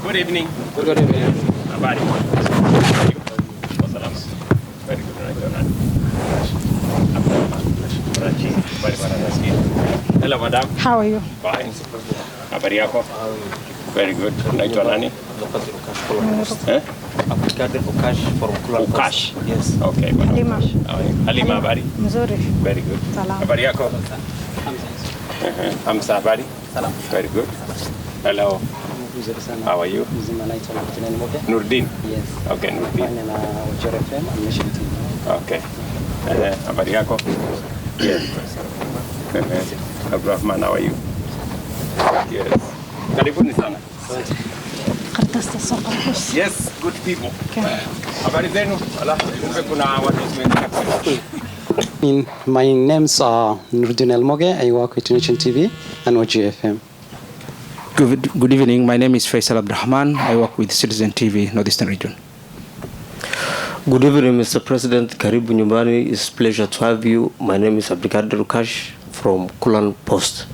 Good evening. Good evening. Habari. Salama. Very good. Hello, madam. How are you? Fine. Habari yako? Very good. Naitwa nani? Abdikadir Ukash from Kuala Lumpur. Ukash. Yes. Okay. Halima. Halima, habari? Mzuri. Very good. Salama. Habari yako? Hamza, habari? Salam. Very good. Hello. How are you? Nurdin. Yes. Okay, Nurdin. Okay. Habari yako? Yes. Abdurrahman, how are you? Yes. Karibuni sana. Karatasi soko. Yes, good people. Okay. Habari zenu? Kumbe kuna watu My name's Nurdin Elmoge. I work with Nation TV and OGFM. Good evening. My name is Faisal Abdurrahman. I work with Citizen TV, Northeastern Region. Good evening, Mr. President. Karibu nyumbani. It's a pleasure to have you. My name is Abdikadir Ukash from Kuala Post.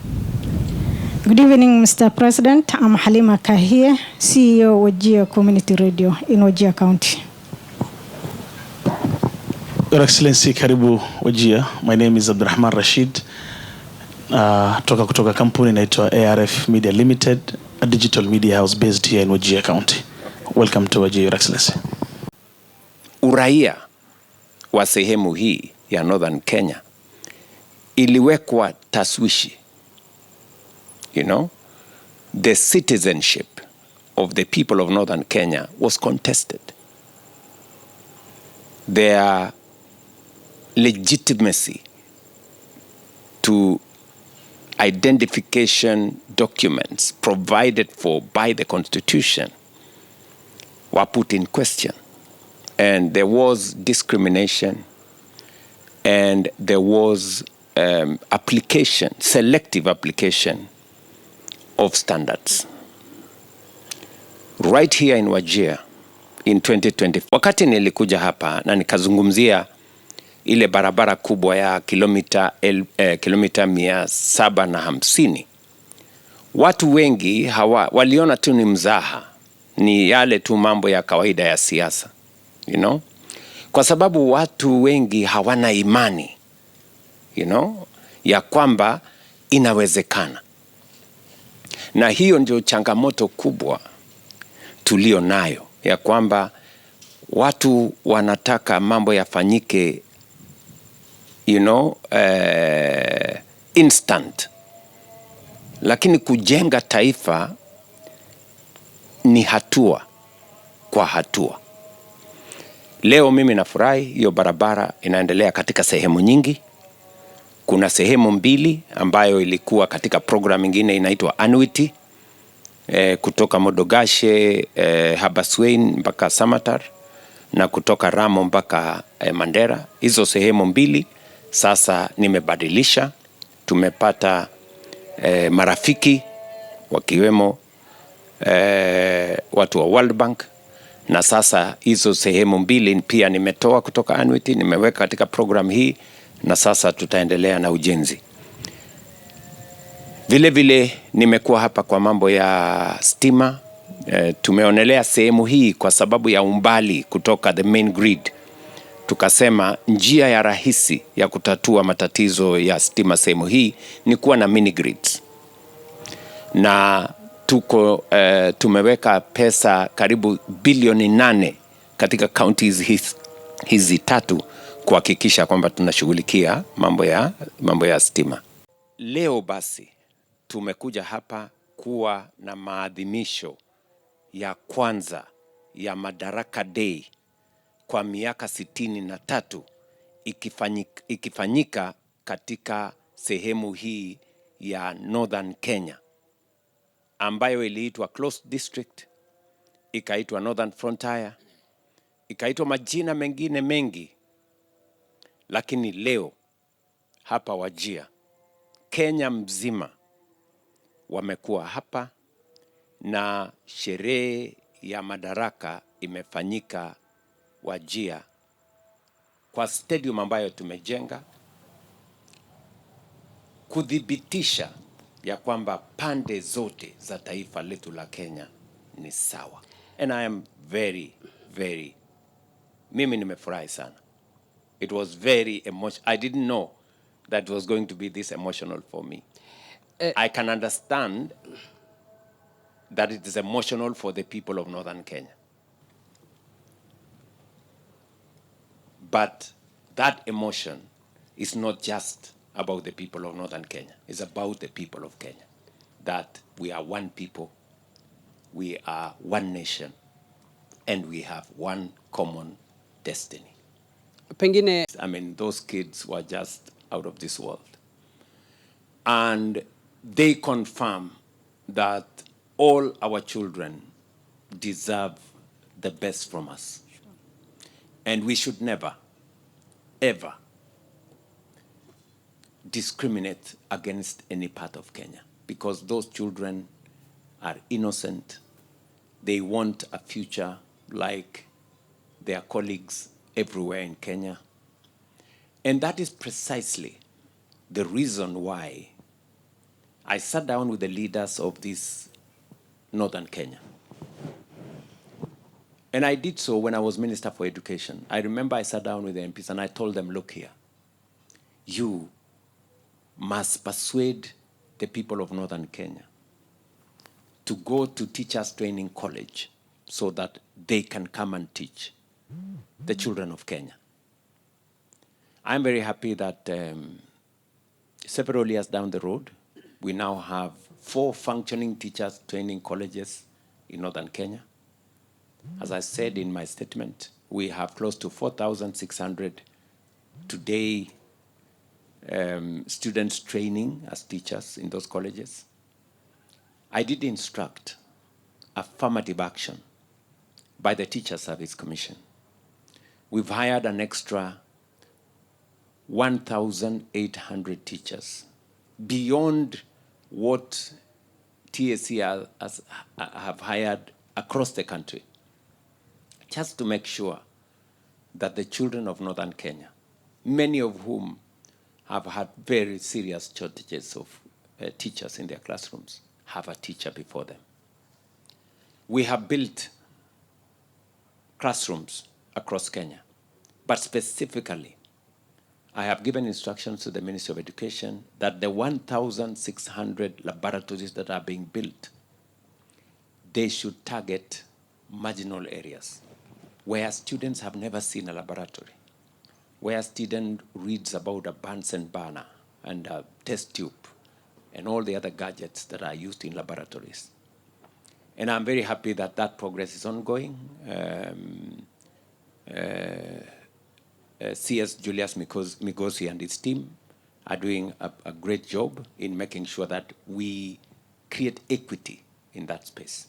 Good evening, Mr. President. I'm Halima Kahie, CEO of Wajir Community Radio in Wajir County. Your Excellency, karibu Wajir. My name is Abdurrahman Rashid. Kutoka kampuni inaitwa ARF Media Limited, a digital media house based here in Wajir County. Welcome to Wajir, Your Excellency. Uraia wa sehemu hii ya Northern Kenya iliwekwa taswishi. You know, the citizenship of the people of Northern Kenya was contested. Their legitimacy to identification documents provided for by the Constitution were put in question. And there was discrimination, and there was selective application of standards. Right here in Wajir in 2020, wakati nilikuja hapa na nikazungumzia ile barabara kubwa ya kilomita 750, watu wengi waliona tu ni mzaha, ni yale tu mambo ya kawaida ya siasa, you know, kwa sababu watu wengi hawana imani, you know, ya kwamba inawezekana. Na hiyo ndio changamoto kubwa tulio nayo, ya kwamba watu wanataka mambo yafanyike, you know, instant. Lakini kujenga taifa ni hatua kwa hatua. Leo mimi nafurahi hiyo barabara inaendelea katika sehemu nyingi. Kuna sehemu mbili ambayo ilikuwa katika program nyingine inaitwa Annuity, kutoka Modogashe, Habaswein mpaka Samatar, na kutoka Ramo mpaka Mandera. Hizo sehemu mbili sasa nimebadilisha. Tumepata marafiki wakiwemo watu wa World Bank, na sasa hizo sehemu mbili pia nimetoa kutoka Annuity, nimeweka katika program hii, na sasa tutaendelea na ujenzi. Vile vile nimekuwa hapa kwa mambo ya stima. Tumeonelea sehemu hii kwa sababu ya umbali kutoka the main grid. Tukasema njia ya rahisi ya kutatua matatizo ya stima sehemu hii ni kuwa na mini grids. Na tumeweka pesa karibu bilioni 8 katika counties hizi tatu kuhakikisha kwamba tunashughulikia mambo ya stima. Leo basi tumekuja hapa kuwa na maadhimisho ya kwanza ya Madaraka Day kwa miaka 63 ikifanyika katika sehemu hii ya Northern Kenya, ambayo iliitwa Closed District, ikaitwa Northern Frontier, ikaitwa majina mengine mengi. Lakini leo hapa Wajir, Kenya mzima wamekuwa hapa, na sherehe ya Madaraka imefanyika Wajir kwa stadium ambayo tumejenga, kudhibitisha ya kwamba pande zote za taifa letu la Kenya ni sawa. And I am very, very, mimi nimefurahi sana. It was very emotional. I didn't know that it was going to be this emotional for me. I can understand that it is emotional for the people of Northern Kenya. But that emotion is not just about the people of Northern Kenya. It's about the people of Kenya. That we are one people, we are one nation, and we have one common destiny. Pengine I mean, those kids were just out of this world. And they confirm that all our children deserve the best from us. And we should never, ever discriminate against any part of Kenya, because those children are innocent. They want a future like their colleagues everywhere in Kenya. And that is precisely the reason why I sat down with the leaders of this Northern Kenya. And I did so when I was Minister for Education. I remember I sat down with the MPs and I told them, look here, you must persuade the people of Northern Kenya to go to Teachers Training College so that they can come and teach the children of Kenya. I'm very happy that several years down the road, we now have 4 functioning teachers training colleges in Northern Kenya. As I said in my statement, we have close to 4,600 today students training as teachers in those colleges. I did instruct affirmative action by the Teacher Service Commission. We've hired an extra 1,800 teachers beyond what TSC have hired across the country, just to make sure that the children of Northern Kenya, many of whom have had very serious shortages of teachers in their classrooms, have a teacher before them. We have built classrooms across Kenya, but specifically, I have given instructions to the Ministry of Education that the 1,600 laboratories that are being built, they should target marginal areas where students have never seen a laboratory, where a student reads about a Bunsen burner and a test tube and all the other gadgets that are used in laboratories. And I'm very happy that that progress is ongoing. CS Julius Migosi and his team are doing a great job in making sure that we create equity in that space.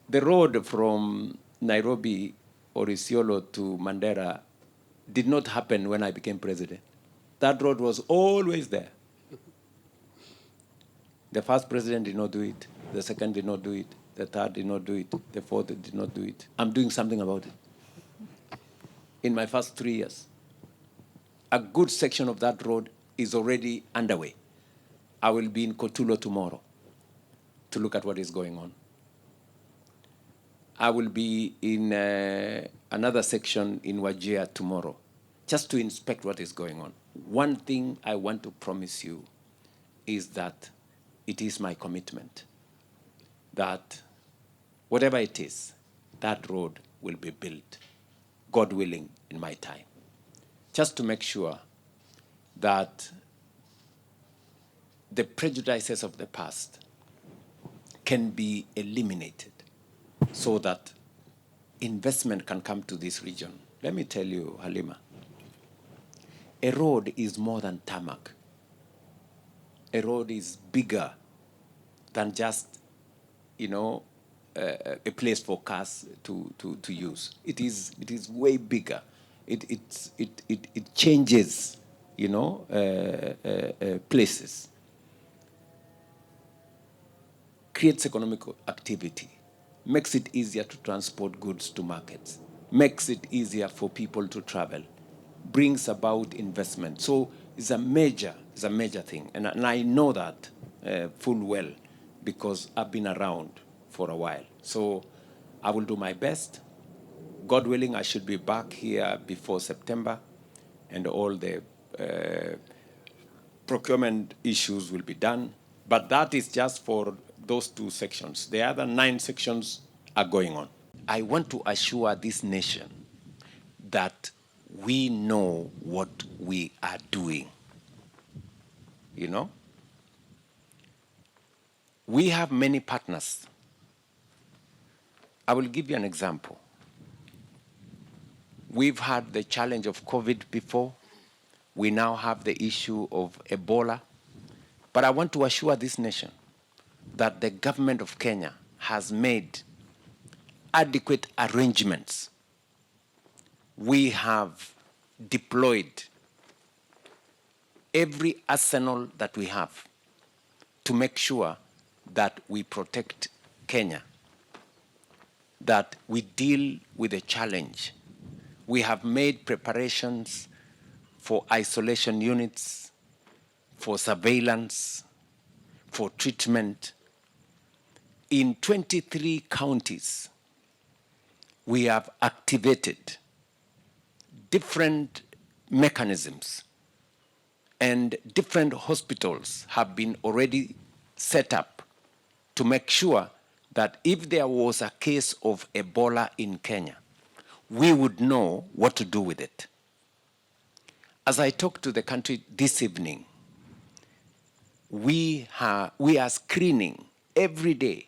The road from Nairobi or Isiolo to Mandera did not happen when I became president. That road was always there. The first president did not do it. The second did not do it. The third did not do it. The fourth did not do it. I'm doing something about it. In my first 3 years, a good section of that road is already underway. I will be in Kotulo tomorrow to look at what is going on. I will be in another section in Wajir tomorrow, just to inspect what is going on. One thing I want to promise you is that it is my commitment that whatever it is, that road will be built, God willing, in my time, just to make sure that the prejudices of the past can be eliminated so that investment can come to this region. Let me tell you, Halima, a road is more than tarmac. A road is bigger than just, a place for cars to use. It is way bigger. It changes, places, creates economic activity, makes it easier to transport goods to markets, makes it easier for people to travel, brings about investment. So it's a major thing. And I know that full well because I've been around for a while. So I will do my best. God willing, I should be back here before September, and all the procurement issues will be done. But that is just for those 2 sections. The other 9 sections are going on. I want to assure this nation that we know what we are doing. You know? We have many partners. I will give you an example. We've had the challenge of COVID before. We now have the issue of Ebola. But I want to assure this nation that the government of Kenya has made adequate arrangements. We have deployed every arsenal that we have to make sure that we protect Kenya, that we deal with the challenge. We have made preparations for isolation units, for surveillance, for treatment. In 23 counties, we have activated different mechanisms, and different hospitals have been already set up to make sure that if there was a case of Ebola in Kenya, we would know what to do with it. As I talk to the country this evening, we are screening every day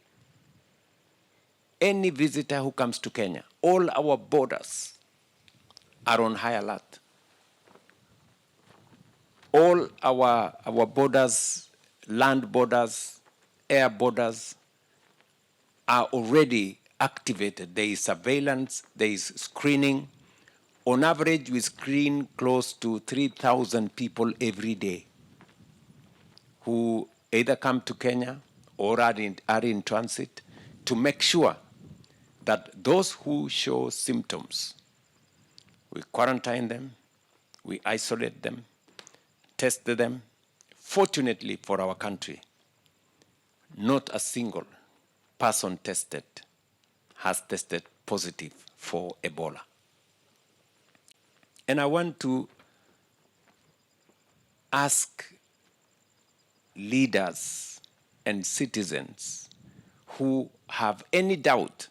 any visitor who comes to Kenya. All our borders are on high alert. All our borders, land borders, air borders, are already activated. There is surveillance, there is screening. On average, we screen close to 3,000 people every day who either come to Kenya or are in transit, to make sure that those who show symptoms, we quarantine them, we isolate them, test them. Fortunately for our country, not a single person tested has tested positive for Ebola. And I want to ask leaders and citizens who have any doubt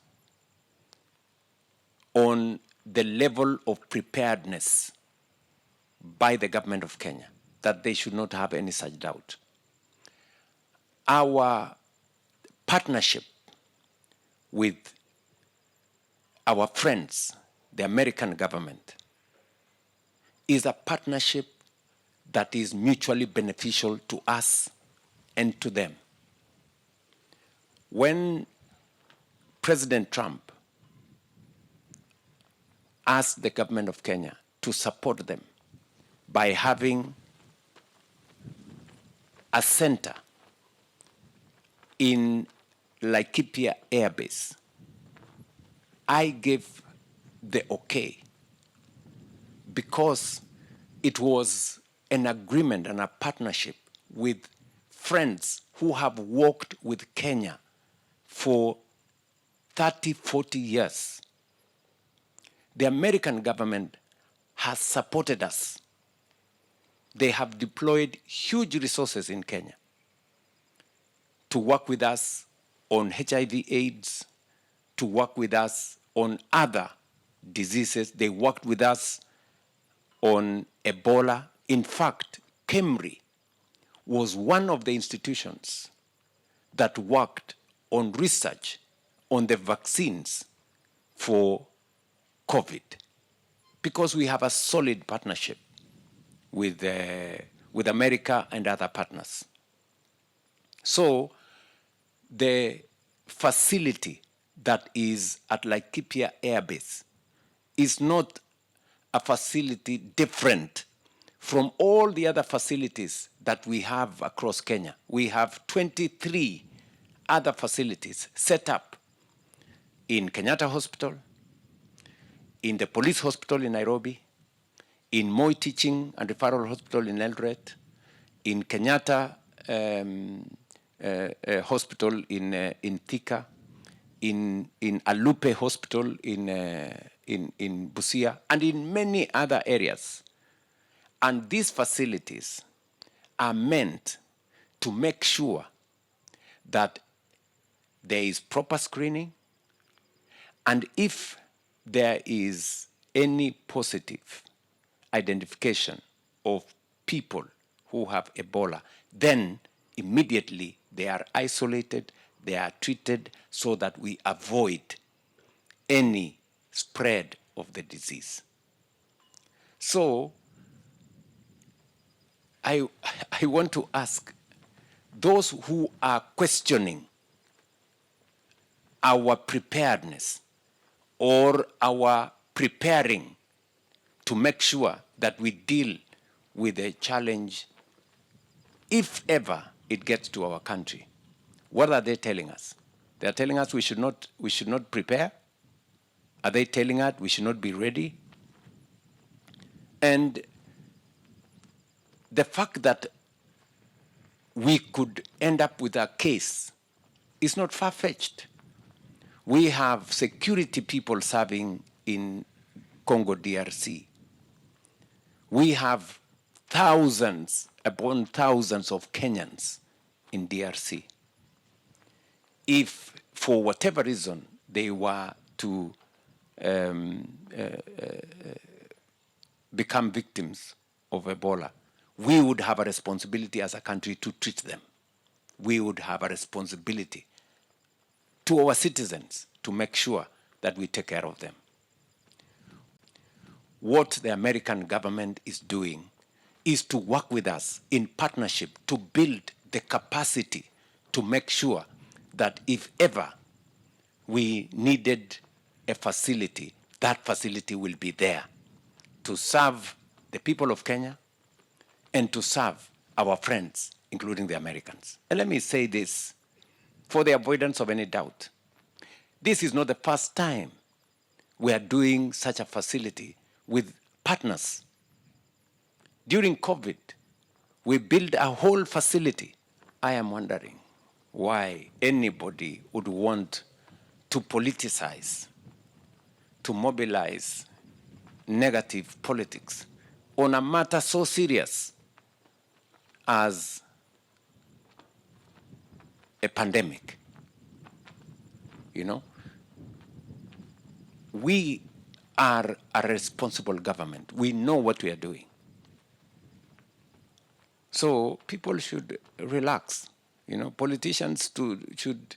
on the level of preparedness by the government of Kenya, that they should not have any such doubt. Our partnership with our friends, the American government, is a partnership that is mutually beneficial to us and to them. When President Trump asked the government of Kenya to support them by having a center in Laikipia Air Base, I gave the okay, because it was an agreement and a partnership with friends who have worked with Kenya for 30, 40 years. The American government has supported us. They have deployed huge resources in Kenya to work with us on HIV/AIDS, to work with us on other diseases. They worked with us on Ebola. In fact, KEMRI was one of the institutions that worked on research on the vaccines for COVID, because we have a solid partnership with America and other partners. So the facility that is at Laikipia Air Base is not a facility different from all the other facilities that we have across Kenya. We have 23 other facilities set up in Kenyatta Hospital, in the police hospital in Nairobi, in Moi Teaching and Referral Hospital in Eldoret, in Kenyatta Hospital in Thika, in Alupe Hospital in Busia, and in many other areas. And these facilities are meant to make sure that there is proper screening, and if there is any positive identification of people who have Ebola, then immediately they are isolated, they are treated so that we avoid any spread of the disease. So I want to ask those who are questioning our preparedness or our preparing to make sure that we deal with a challenge if ever it gets to our country. What are they telling us? They are telling us we should not prepare. Are they telling us we should not be ready? And the fact that we could end up with a case is not far-fetched. We have security people serving in Congo DRC. We have thousands upon thousands of Kenyans in DRC. If, for whatever reason, they were to become victims of Ebola, we would have a responsibility as a country to treat them. We would have a responsibility to our citizens to make sure that we take care of them. What the American government is doing is to work with us in partnership to build the capacity to make sure that if ever we needed a facility, that facility will be there to serve the people of Kenya and to serve our friends, including the Americans. And let me say this, for the avoidance of any doubt. This is not the first time we are doing such a facility with partners. During COVID, we built a whole facility. I am wondering why anybody would want to politicize, to mobilize negative politics on a matter so serious as a pandemic. You know, we are a responsible government. We know what we are doing. So people should relax. You know, politicians should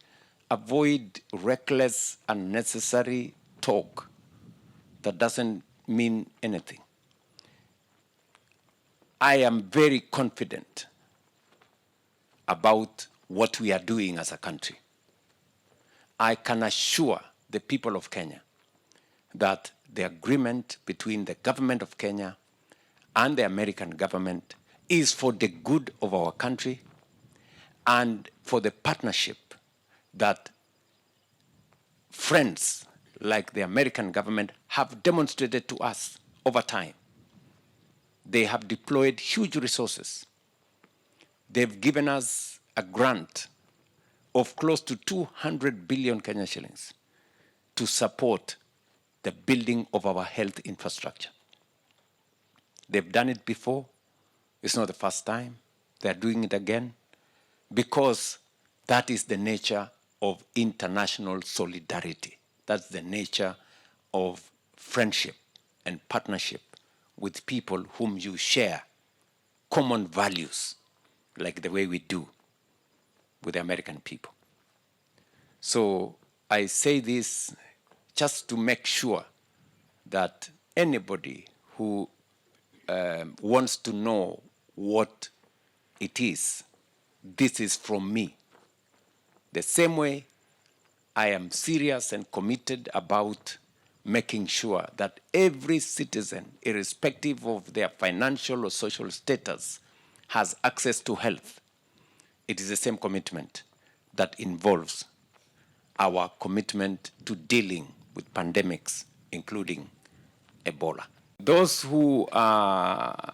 avoid reckless, unnecessary talk that doesn't mean anything. I am very confident about what we are doing as a country. I can assure the people of Kenya that the agreement between the government of Kenya and the American government is for the good of our country and for the partnership that friends like the American government have demonstrated to us over time. They have deployed huge resources. They've given us a grant of close to 200 billion Kenya shillings to support the building of our health infrastructure. They've done it before. It's not the first time. They're doing it again because that is the nature of international solidarity. That's the nature of friendship and partnership with people whom you share common values, like the way we do with the American people. So I say this just to make sure that anybody who wants to know what it is, this is from me. The same way I am serious and committed about making sure that every citizen, irrespective of their financial or social status, has access to health. It is the same commitment that involves our commitment to dealing with pandemics, including Ebola. Those who are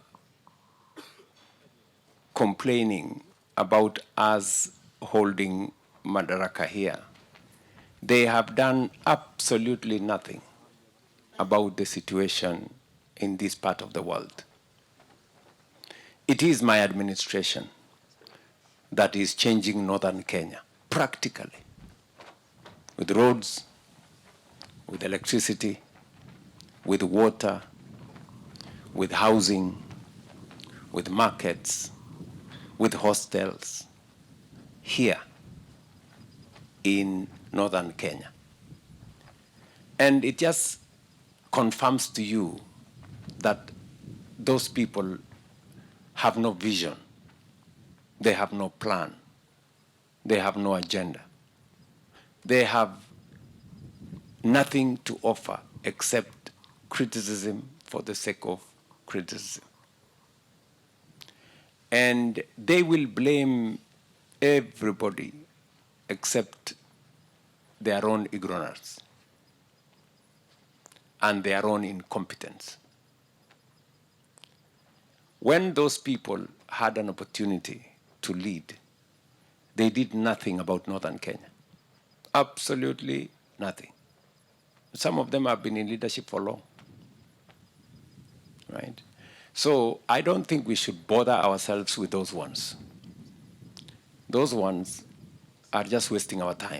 complaining about us holding Madaraka here, They have done absolutely nothing about the situation in this part of the world. It is my administration that is changing northern Kenya practically, with roads, with electricity, with water, with housing, with markets, with hostels here in northern Kenya. And it just confirms to you that those people have no vision, they have no plan, they have no agenda. They have nothing to offer except criticism for the sake of criticism. And they will blame everybody except their own ignorance and their own incompetence. When those people had an opportunity to lead, they did nothing about northern Kenya. Absolutely nothing. Some of them have been in leadership for long, right? So I don't think we should bother ourselves with those ones. Those ones are just wasting our time.